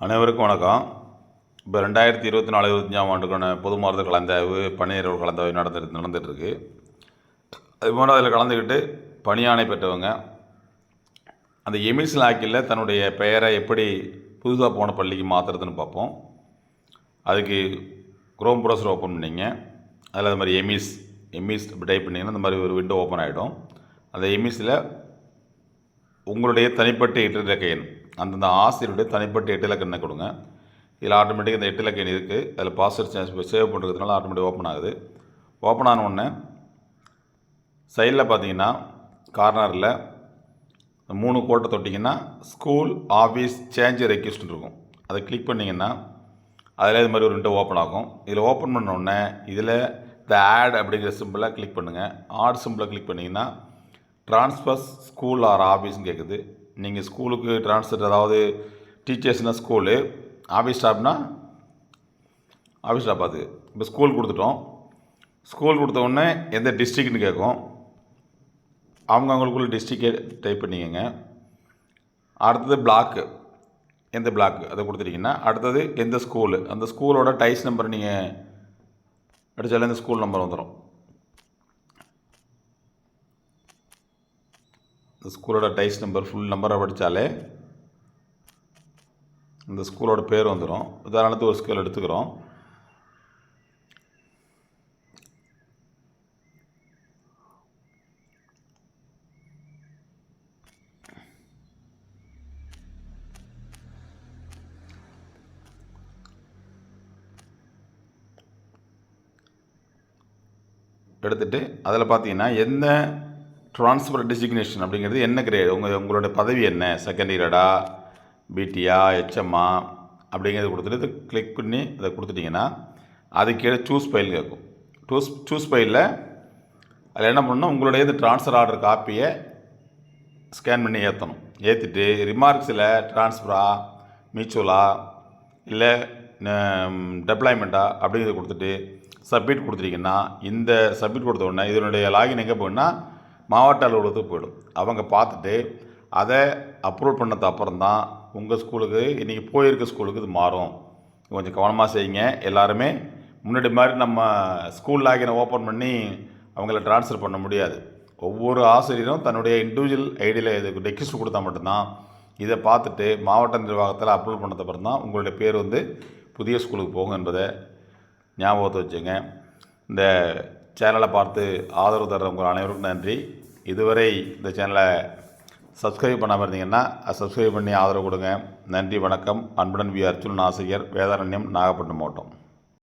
அனைவருக்கும் வணக்கம். இப்போ 2024-25ஆம் ஆண்டுக்கான பொது மாறுதல் கலந்தாய்வு, பணியேற்ற கலந்தாய்வு நடந்துகிட்ருக்கு. அதுபோல் அதில் கலந்துக்கிட்டு பணியாணை பெற்றவங்க அந்த எமிஸ் லாக்கில் தன்னுடைய பெயரை எப்படி புதுசாக போன பள்ளிக்கு மாற்றுறதுன்னு பார்ப்போம். அதுக்கு குரோம் ப்ரௌசர் ஓப்பன் பண்ணிங்க. அதில் அது மாதிரி எமிஸ் டைப் பண்ணிங்கன்னா இந்த மாதிரி ஒரு விண்டோ ஓப்பன் ஆகிடும். அந்த எமிஸில் உங்களுடைய தனிப்பட்ட 8 இலக்க எண், அந்தந்த ஆசிரியருடைய தனிப்பட்ட 8 இலக்க எண்ணை கொடுங்க. இதில் ஆட்டோமேட்டிக்காக இந்த 8 இலக்க எண் இருக்குது. அதில் பாஸ்வேர்ட் சேவ் பண்ணுறதுனால ஆட்டோமேட்டிக் ஓப்பன் ஆகுது. ஓப்பன் ஆன உடனே சைடில் பார்த்தீங்கன்னா கார்னரில் 3 கோட்டை தொட்டிங்கன்னா ஸ்கூல் ஆஃபீஸ் சேஞ்ச் ரெக்வெஸ்ட்னு இருக்கும். அதை கிளிக் பண்ணிங்கன்னா அதில் இது மாதிரி ஒரு விண்டோ ஓப்பன் ஆகும். இதில் ஓப்பன் பண்ண உடனே இதில் இந்த ஆட் அப்படிங்கிற சிம்பிளை கிளிக் பண்ணுங்கள். ஆட் சிம்பிளை கிளிக் பண்ணிங்கன்னா ட்ரான்ஸ்ஃபர்ஸ் ஸ்கூல் ஆர் ஆஃபீஸ்ன்னு கேட்குது. நீங்கள் ஸ்கூலுக்கு ட்ரான்ஸ்ஃபர், அதாவது டீச்சர்ஸ்னால் ஸ்கூலு, ஆஃபீஸ் ஸ்டாஃப்னா ஆஃபீஸ் ஸ்டாஃப். அது இப்போ ஸ்கூல் கொடுத்துட்டோம். ஸ்கூல் கொடுத்த உடனே எந்த டிஸ்ட்ரிக்ட்னு கேட்கும். அவங்களுக்குள்ள டிஸ்ட்ரிக்டே டைப் பண்ணிக்கோங்க. அடுத்தது பிளாக்கு, எந்த பிளாக்கு அதை கொடுத்துட்டிங்கன்னா அடுத்தது எந்த ஸ்கூலு, அந்த ஸ்கூலோட டைஸ் நம்பர் நீங்கள் அடித்தாலே இந்த ஸ்கூல் நம்பர் வந்துடும். இந்த ஸ்கூலோட டைஸ் நம்பர் ஃபுல் நம்பரை படித்தாலே இந்த ஸ்கூலோட பேர் வந்துடும். உதாரணத்துக்கு ஒரு ஸ்கூல் எடுத்துக்கிறோம். எடுத்துகிட்டு அதில் பார்த்தீங்கன்னா என்ன ட்ரான்ஸ்ஃபர் டெசிக்னேஷன் அப்படிங்கிறது என்ன கிரேட், உங்களோட பதவி என்ன, செகண்ட் கிரேடா, பிடியா, ஹெச்எம்மா அப்படிங்கிறது கொடுத்துட்டு இதை கிளிக் பண்ணி இதை கொடுத்துட்டிங்கன்னா அது கீழே சூஸ் ஃபைல் கேட்கும். சூஸ் ஃபைலில் அதில் என்ன பண்ணணும், உங்களுடைய இந்த ட்ரான்ஸ்ஃபர் ஆர்டர் காப்பியை ஸ்கேன் பண்ணி ஏற்றணும். ஏற்றிட்டு ரிமார்க்ஸில் ட்ரான்ஸ்ஃபரா, மியூச்சுவலா, இல்லை டெப்ளாய்மெண்ட்டா அப்படிங்கிறத கொடுத்துட்டு சப்மிட் கொடுத்துட்டிங்கன்னா இந்த சப்மிட் கொடுத்த உடனே இதனுடைய லாகின் எங்கே போயின்னா மாவட்ட அலுவலகத்துக்கு போயிடும். அவங்க பார்த்துட்டு அதை அப்ரூவ் பண்ணது அப்புறம் தான் உங்கள் ஸ்கூலுக்கு, இன்றைக்கி போயிருக்க ஸ்கூலுக்கு இது மாறும். கொஞ்சம் கவனமாக செய்யுங்க. எல்லாருமே முன்னாடி மாதிரி நம்ம ஸ்கூல் லாகினை ஓப்பன் பண்ணி அவங்கள ட்ரான்ஸ்ஃபர் பண்ண முடியாது. ஒவ்வொரு ஆசிரியரும் தன்னுடைய இண்டிவிஜுவல் ஐடியில் இதுக்கு ரெக்வெஸ்ட் கொடுத்தா மட்டும்தான் இதை பார்த்துட்டு மாவட்ட நிர்வாகத்தில் அப்ரூவ் பண்ணது அப்புறம் தான் உங்களுடைய பேர் புதிய ஸ்கூலுக்கு போகும் என்பதை ஞாபகத்தை வச்சுங்க. இந்த சேனலை பார்த்து ஆதரவு தர்ற உங்கள் அனைவருக்கும் நன்றி. இதுவரை இந்த சேனலை சப்ஸ்கிரைப் பண்ணாமல் இருந்தீங்கன்னா சப்ஸ்கிரைப் பண்ணி ஆதரவு கொடுங்க. நன்றி, வணக்கம். அன்புடன் வி. அர்ஜுனன், ஆசிரியர், வேதாரண்யம், நாகப்பட்டினம் மாவட்டம்.